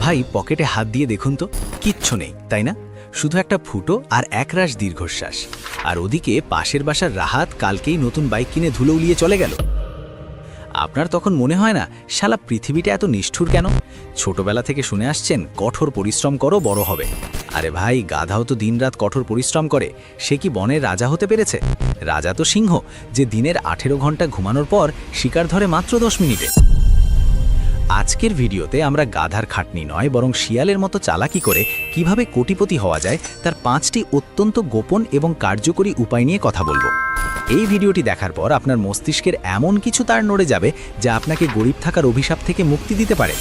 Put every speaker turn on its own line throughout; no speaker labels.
ভাই পকেটে হাত দিয়ে দেখুন তো, কিচ্ছু নেই তাই না? শুধু একটা ফুটো আর একরাশ দীর্ঘশ্বাস। আর ওদিকে পাশের বাসার রাহাত কালকেই নতুন বাইক কিনে ধুলো উড়িয়ে চলে গেল। আপনার তখন মনে হয় না শালা পৃথিবীটা এত নিষ্ঠুর কেন? ছোটবেলা থেকে শুনে আসছেন কঠোর পরিশ্রম করো বড় হবে। আরে ভাই, গাধাও তো দিনরাত কঠোর পরিশ্রম করে, সে কি বনের রাজা হতে পেরেছে? রাজা তো সিংহ, যে দিনের 18 ঘন্টা ঘুমানোর পর শিকার ধরে মাত্র 10 মিনিটে। আজকের ভিডিওতে আমরা গাধার খাটনি নয়, বরং শিয়ালের মতো চালাকি করে কিভাবে কোটিপতি হওয়া যায় তার 5টি অত্যন্ত গোপন এবং কার্যকরী উপায় নিয়ে কথা বলবো। এই ভিডিওটি দেখার পর আপনার মস্তিষ্কের এমন কিছু তার নড়ে যাবে যা আপনাকে গরিব থাকার অভিশাপ থেকে মুক্তি দিতে পারে।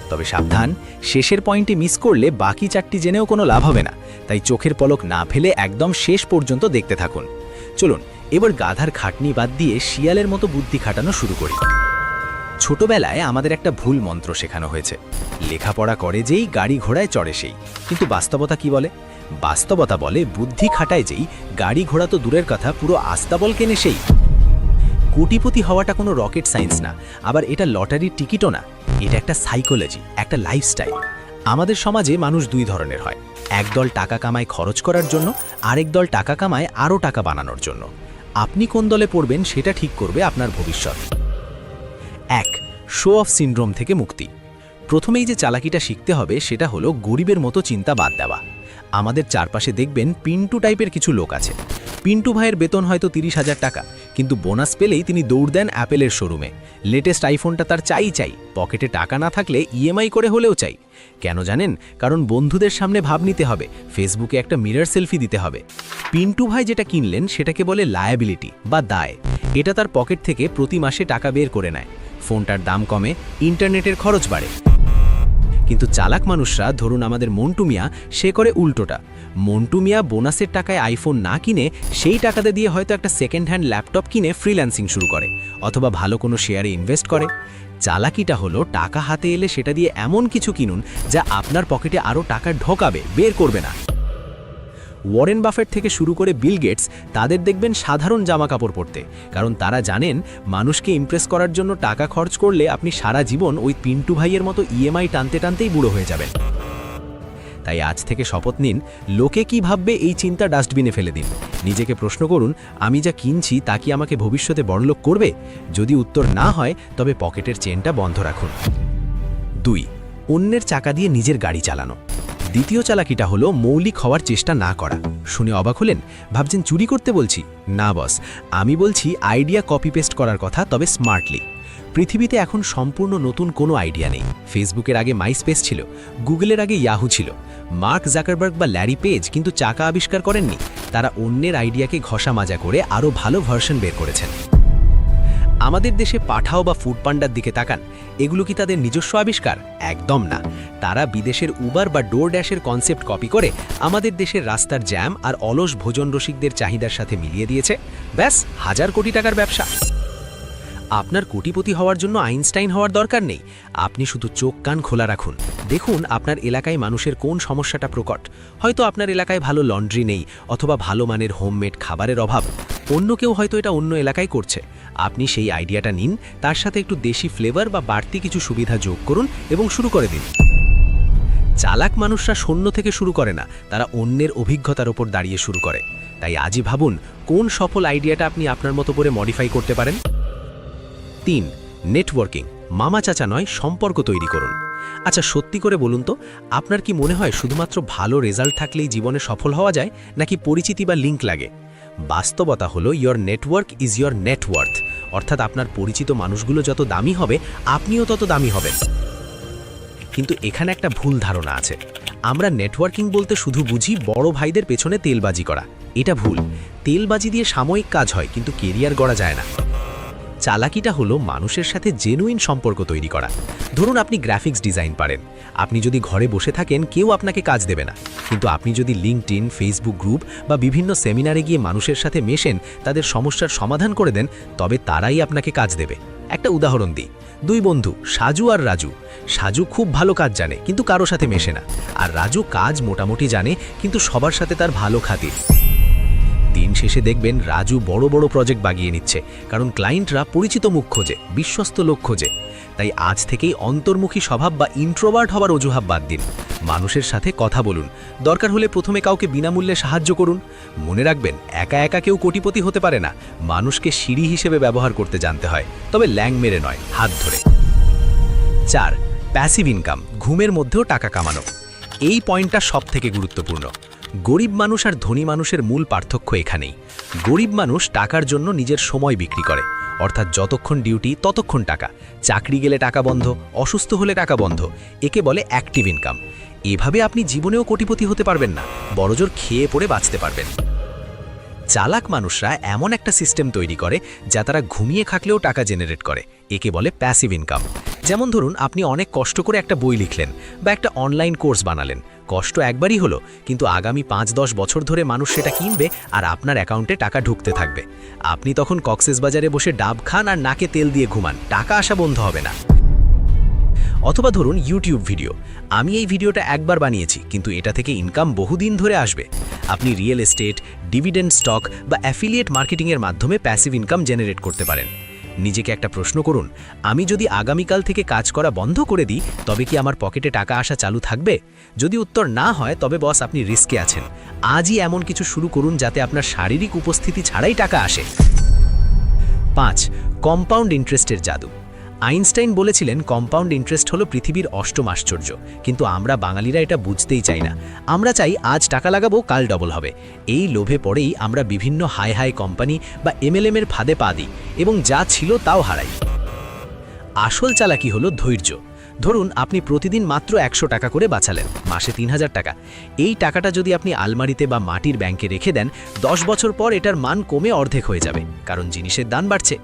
তবে সাবধান, শেষের পয়েন্টে মিস করলে বাকি 4টি জেনেও কোনো লাভ হবে না, তাই চোখের পলক না ফেলে একদম শেষ পর্যন্ত দেখতে থাকুন। চলুন এবার গাধার খাটনি বাদ দিয়ে শিয়ালের মতো বুদ্ধি খাটানো শুরু করি। ছোটবেলায় আমাদের একটা ভুল মন্ত্র শেখানো হয়েছে, লেখাপড়া করে যেই গাড়ি ঘোড়ায় চড়ে সেই। কিন্তু বাস্তবতা কি বলে? বাস্তবতা বলে বুদ্ধি খাটায় যেই গাড়ি ঘোড়া তো দূরের কথা, পুরো আস্তাবল কেনে সেই। কোটিপতি হওয়াটা কোনো রকেট সায়েন্স না, আবার এটা লটারির টিকিটও না। এটা একটা সাইকোলজি, একটা লাইফস্টাইল। আমাদের সমাজে মানুষ দুই ধরনের হয়, একদল টাকা কামায় খরচ করার জন্য, আরেক দল টাকা কামায় আরও টাকা বানানোর জন্য। আপনি কোন দলে পড়বেন সেটা ঠিক করবে আপনার ভবিষ্যৎ। 1. শো অফ সিনড্রোম থেকে মুক্তি। প্রথমেই যে চালাকিটা শিখতে হবে সেটা হলো গরিবের মতো চিন্তা বাদ দেওয়া। আমাদের চারপাশে দেখবেন পিন্টু টাইপের কিছু লোক আছে। পিন্টু ভাইয়ের বেতন হয়তো 30,000 টাকা, কিন্তু বোনাস পেলেই তিনি দৌড় দেন অ্যাপেলের শোরুমে। লেটেস্ট আইফোনটা তার চাই, পকেটে টাকা না থাকলে ইএমআই করে হলেও চাই। কেন জানেন? কারণ বন্ধুদের সামনে ভাব নিতে হবে, ফেসবুকে একটা মিরর সেলফি দিতে হবে। পিন্টু ভাই যেটা কিনলেন সেটাকে বলে লায়াবিলিটি বা দায়। এটা তার পকেট থেকে প্রতি মাসে টাকা বের করে নেয়। ফোনটার দাম কমে, ইন্টারনেটের খরচ বাড়ে। কিন্তু চালাক মানুষরা, ধরুন আমাদের মন্টু মিয়া, সে করে উল্টোটা। মন্টু মিয়া বোনাসের টাকায় আইফোন না কিনে সেই টাকাতে দিয়ে হয়তো একটা সেকেন্ড হ্যান্ড ল্যাপটপ কিনে ফ্রিল্যান্সিং শুরু করে, অথবা ভালো কোনো শেয়ারে ইনভেস্ট করে। চালাকিটা হলো টাকা হাতে এলে সেটা দিয়ে এমন কিছু কিনুন যা আপনার পকেটে আরও টাকা ঢোকাবে, বের করবে না। ওয়ারেন বাফেট থেকে শুরু করে বিল গেটস, তাদের দেখবেন সাধারণ জামা কাপড় পরতে, কারণ তারা জানেন মানুষকে ইমপ্রেস করার জন্য টাকা খরচ করলে আপনি সারা জীবন ওই পিন্টু ভাইয়ের মতো ইএমআই টানতে টানতেই বুড়ো হয়ে যাবেন। তাই আজ থেকে শপথ নিন, লোকে কি ভাববে এই চিন্তা ডাস্টবিনে ফেলে দিন। নিজেকে প্রশ্ন করুন, আমি যা কিনছি তা কি আমাকে ভবিষ্যতে বড়লোক করবে? যদি উত্তর না হয় তবে পকেটের চেনটা বন্ধ রাখুন। 2. অন্যের চাকা দিয়ে নিজের গাড়ি চালানো। দ্বিতীয় চালাকিটা হলো মৌলিক হওয়ার চেষ্টা না করা। শুনে অবাক হলেন? ভাবছেন চুরি করতে বলছি? না বস, আমি বলছি আইডিয়া কপি পেস্ট করার কথা, তবে স্মার্টলি। পৃথিবীতে এখন সম্পূর্ণ নতুন কোনো আইডিয়া নেই। ফেসবুকের আগে মাইস্পেস ছিল, গুগলের আগে ইয়াহু ছিল। মার্ক জাকারবার্গ বা ল্যারি পেজ কিন্তু চাকা আবিষ্কার করেননি, তারা অন্যের আইডিয়াকে ঘষা মাজা করে আরও ভালো ভার্সন বের করেছেন। আমাদের দেশে পাঠাও বা ফুড পান্ডার দিকে তাকান, এগুলো কি তাদের নিজস্ব আবিষ্কার? একদম না। তারা বিদেশের উবার বা ডোর ড্যাশের কনসেপ্ট কপি করে আমাদের দেশের রাস্তার জ্যাম আর অলস ভোজন রসিকদের চাহিদার সাথে মিলিয়ে দিয়েছে। ব্যাস, 1000 কোটি টাকার ব্যবসা। আপনার কোটিপতি হওয়ার জন্য আইনস্টাইন হওয়ার দরকার নেই। আপনি শুধু চোখ কান খোলা রাখুন, দেখুন আপনার এলাকায় মানুষের কোন সমস্যাটা প্রকট। হয়তো আপনার এলাকায় ভালো লন্ড্রি নেই, অথবা ভালো মানের হোমমেড খাবারের অভাব। অন্য কেউ হয়তো এটা অন্য এলাকায় করছে। আপনি সেই আইডিয়াটা নিন, তার সাথে একটু দেশি ফ্লেভার বা বাড়তি কিছু সুবিধা যোগ করুন এবং শুরু করে দিন। চালাক মানুষরা শূন্য থেকে শুরু করে না, তারা অন্যের অভিজ্ঞতার ওপর দাঁড়িয়ে শুরু করে। তাই আজই ভাবুন কোন সফল আইডিয়াটা আপনি আপনার মতো করে মডিফাই করতে পারেন। 3. নেটওয়ার্কিং। মামা চাচা নয়, সম্পর্ক তৈরি করুন। আচ্ছা সত্যি করে বলুন তো, আপনার কি মনে হয় শুধুমাত্র ভালো রেজাল্ট থাকলেই জীবনে সফল হওয়া যায়, নাকি পরিচিতি বা লিঙ্ক লাগে? বাস্তবতা হলো your network is your net worth, অর্থাৎ আপনার পরিচিত মানুষগুলো যত দামি হবে আপনিও তত দামি হবেন। কিন্তু এখানে একটা ভুল ধারণা আছে, আমরা নেটওয়ার্কিং বলতে শুধু বুঝি বড় ভাইদের পেছনে তেলবাজি করা। এটা ভুল। তেলবাজি দিয়ে সাময়িক কাজ হয়, কিন্তু কেরিয়ার গড়া যায় না। চালাকিটা হলো মানুষের সাথে জেনুইন সম্পর্ক তৈরি করা। ধরুন আপনি গ্রাফিক্স ডিজাইন পারেন, আপনি যদি ঘরে বসে থাকেন কেউ আপনাকে কাজ দেবে না। কিন্তু আপনি যদি লিঙ্কডইন, ফেসবুক গ্রুপ বা বিভিন্ন সেমিনারে গিয়ে মানুষের সাথে মেশেন, তাদের সমস্যার সমাধান করে দেন, তবে তারাই আপনাকে কাজ দেবে। একটা উদাহরণ দিই, 2 বন্ধু সাজু আর রাজু। সাজু খুব ভালো কাজ জানে কিন্তু কারো সাথে মেশে না, আর রাজু কাজ মোটামুটি জানে কিন্তু সবার সাথে তার ভালো খাতির। দিন শেষে দেখবেন রাজু বড় বড় প্রজেক্ট বাগিয়ে নিচ্ছে, কারণ ক্লায়েন্টরা পরিচিত মুখ খোঁজে, বিশ্বস্ত লোক খোঁজে। তাই আজ থেকেই অন্তর্মুখী স্বভাব বা ইন্ট্রোভার্ট হবার অজুহাত বাদ দিন। মানুষের সাথে কথা বলুন, দরকার হলে প্রথমে কাউকে বিনামূল্যে সাহায্য করুন। মনে রাখবেন, একা একা কেউ কোটিপতি হতে পারে না, মানুষকে সিঁড়ি হিসেবে ব্যবহার করতে জানতে হয়, তবে ল্যাং মেরে নয়, হাত ধরে। 4. প্যাসিভ ইনকাম, ঘুমের মধ্যেও টাকা কামানো। এই পয়েন্টটা সবথেকে গুরুত্বপূর্ণ। গরিব মানুষ আর ধনী মানুষের মূল পার্থক্য এখানেই। গরিব মানুষ টাকার জন্য নিজের সময় বিক্রি করে, অর্থাৎ যতক্ষণ ডিউটি ততক্ষণ টাকা, চাকরি গেলে টাকা বন্ধ, অসুস্থ হলে টাকা বন্ধ। একে বলে অ্যাক্টিভ ইনকাম। এভাবে আপনি জীবনেও কোটিপতি হতে পারবেন না, বড়জোর খেয়ে পড়ে বাঁচতে পারবেন। চালাক মানুষরা এমন একটা সিস্টেম তৈরি করে যা তারা ঘুমিয়ে থাকলেও টাকা জেনারেট করে। একে বলে প্যাসিভ ইনকাম। যেমন ধরুন, আপনি অনেক কষ্ট করে একটা বই লিখলেন বা একটা অনলাইন কোর্স বানালেন। কষ্ট একবারই হলো, কিন্তু আগামী 5-10 বছর ধরে মানুষ সেটা কিনবে আর আপনার অ্যাকাউন্টে টাকা ঢুকতে থাকবে। আপনি তখন কক্সবাজারে বসে ডাব খান আর নাকে তেল দিয়ে ঘুমান, টাকা আসা বন্ধ হবে না। অথবা ধরুন ইউটিউব ভিডিও। আমি এই ভিডিওটা একবার বানিয়েছি, কিন্তু এটা থেকে ইনকাম বহুদিন ধরে আসবে। আপনি রিয়েল এস্টেট, ডিভিডেন্ড স্টক বা অ্যাফিলিয়েট মার্কেটিংয়ের মাধ্যমে প্যাসিভ ইনকাম জেনারেট করতে পারেন। নিজেকে একটা প্রশ্ন করুন, আমি যদি আগামীকাল থেকে কাজ করা বন্ধ করে দিই, তবে কি আমার পকেটে টাকা আসা চালু থাকবে? যদি উত্তর না হয়, তবে বস আপনি রিস্কে আছেন। আজই এমন কিছু শুরু করুন যাতে আপনার শারীরিক উপস্থিতি ছাড়াই টাকা আসে। 5. কম্পাউন্ড ইন্টারেস্টের জাদু। আইনস্টাইন বলেছিলেন, কম্পাউন্ড ইন্টারেস্ট হলো পৃথিবীর অষ্টম আশ্চর্য, কিন্তু আমরা বাঙালিরা এটা বুঝতেই চাই না। আমরা চাই আজ টাকা লাগাবো, কাল ডবল হবে। এই লোভে পড়েই আমরা বিভিন্ন হাই হাই কোম্পানি বা এমএলএমের ফাঁদে পা দিই এবং যা ছিল তাও হারাই। আসল চালাকি হলো ধৈর্য। ধরুন, আপনি প্রতিদিন মাত্র 100 টাকা করে বাঁচালেন, মাসে 3000 টাকা। এই টাকাটা যদি আপনি আলমারিতে বা মাটির ব্যাংকে রেখে দেন, 10 বছর পর এটার মান কমে অর্ধেক হয়ে যাবে, কারণ জিনিসের দাম বাড়ছে।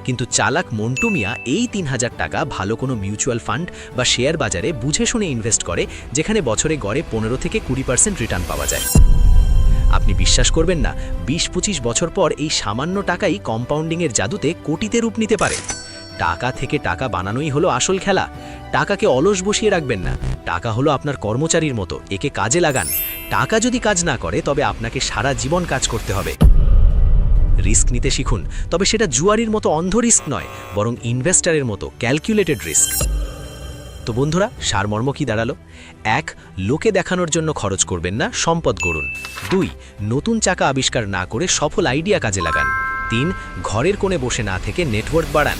কিন্তু চালাক মন্টু মিয়া এই 3000 টাকা ভালো কোনো মিউচুয়াল ফান্ড বা শেয়ার বাজারে বুঝে শুনে ইনভেস্ট করে, যেখানে বছরে গড়ে 15 থেকে 20% রিটার্ন পাওয়া যায়। আপনি বিশ্বাস করবেন না, 20-25 বছর পর এই সামান্য টাকাই কম্পাউন্ডিংয়ের জাদুতে কোটিতে রূপ নিতে পারে। টাকা থেকে টাকা বানানোই হলো আসল খেলা। টাকাকে অলস বসিয়ে রাখবেন না। টাকা হলো আপনার কর্মচারীর মতো, একে কাজে লাগান। টাকা যদি কাজ না করে, তবে আপনাকে সারা জীবন কাজ করতে হবে। রিস্ক নিতে শিখুন, তবে সেটা জুয়ারির মতো অন্ধ রিস্ক নয়, বরং ইনভেস্টারের মতো ক্যালকুলেটেড রিস্ক। তো বন্ধুরা, সারমর্ম কি দাঁড়ালো? 1. লোকে দেখানোর জন্য খরচ করবেন না, সম্পদ গড়ুন। 2. নতুন চাকা আবিষ্কার না করে সফল আইডিয়া কাজে লাগান। 3. ঘরের কোণে বসে না থেকে নেটওয়ার্ক বাড়ান।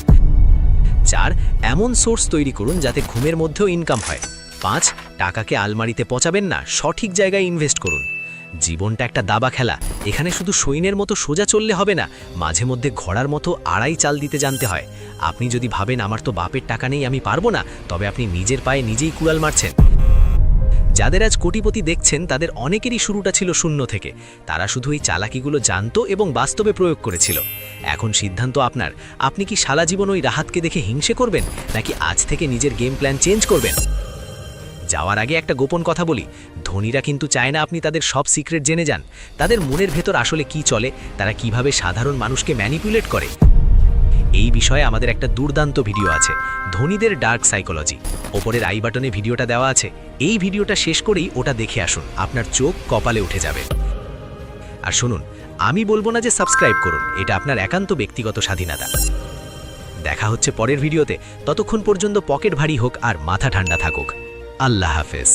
4. এমন সোর্স তৈরি করুন যাতে ঘুমের মধ্যেও ইনকাম হয়। 5. টাকাকে আলমারিতে পচাবেন না, সঠিক জায়গায় ইনভেস্ট করুন। জীবনটা একটা দাবা খেলা, এখানে শুধু সৈন্যের মতো সোজা চললে হবে না, মাঝে মধ্যে ঘোড়ার মতো আড়াই চাল দিতে জানতে হয়। আপনি যদি ভাবেন আমার তো বাপের টাকা নেই, আমি পারবো না, তবে আপনি নিজের পায়ে নিজেই কুড়াল মারছেন। যাদের আজ কোটিপতি দেখছেন, তাদের অনেকেরই শুরুটা ছিল শূন্য থেকে। তারা শুধু এই চালাকিগুলো জানতো এবং বাস্তবে প্রয়োগ করেছিল। এখন সিদ্ধান্ত আপনার। আপনি কি সারা জীবন ওই রাহাতকে দেখে হিংসে করবেন, নাকি আজ থেকে নিজের গেম প্ল্যান চেঞ্জ করবেন? যাওয়ার আগে একটা গোপন কথা বলি, ধনীরা কিন্তু চায় না আপনি তাদের সব সিক্রেট জেনে যান। তাদের মনের ভেতর আসলে কি চলে, তারা কিভাবে সাধারণ মানুষকে ম্যানিপুলেট করে। এই বিষয়ে আমাদের একটা দুর্দান্ত ভিডিও আছে, ধনীদের ডার্ক সাইকোলজি। ওপরের আই বাটনে ভিডিওটা দেওয়া আছে। এই ভিডিওটা শেষ করেই ওটা দেখে আসুন, আপনার চোখ কপালে উঠে যাবে। আর শুনুন, আমি বলবো না যে সাবস্ক্রাইব করুন, এটা আপনার একান্ত ব্যক্তিগত স্বাধীনতা। দেখা হচ্ছে পরের ভিডিওতে। ততক্ষণ পর্যন্ত পকেট ভারী হোক আর মাথা ঠান্ডা থাকুক। আল্লাহ হাফেজ।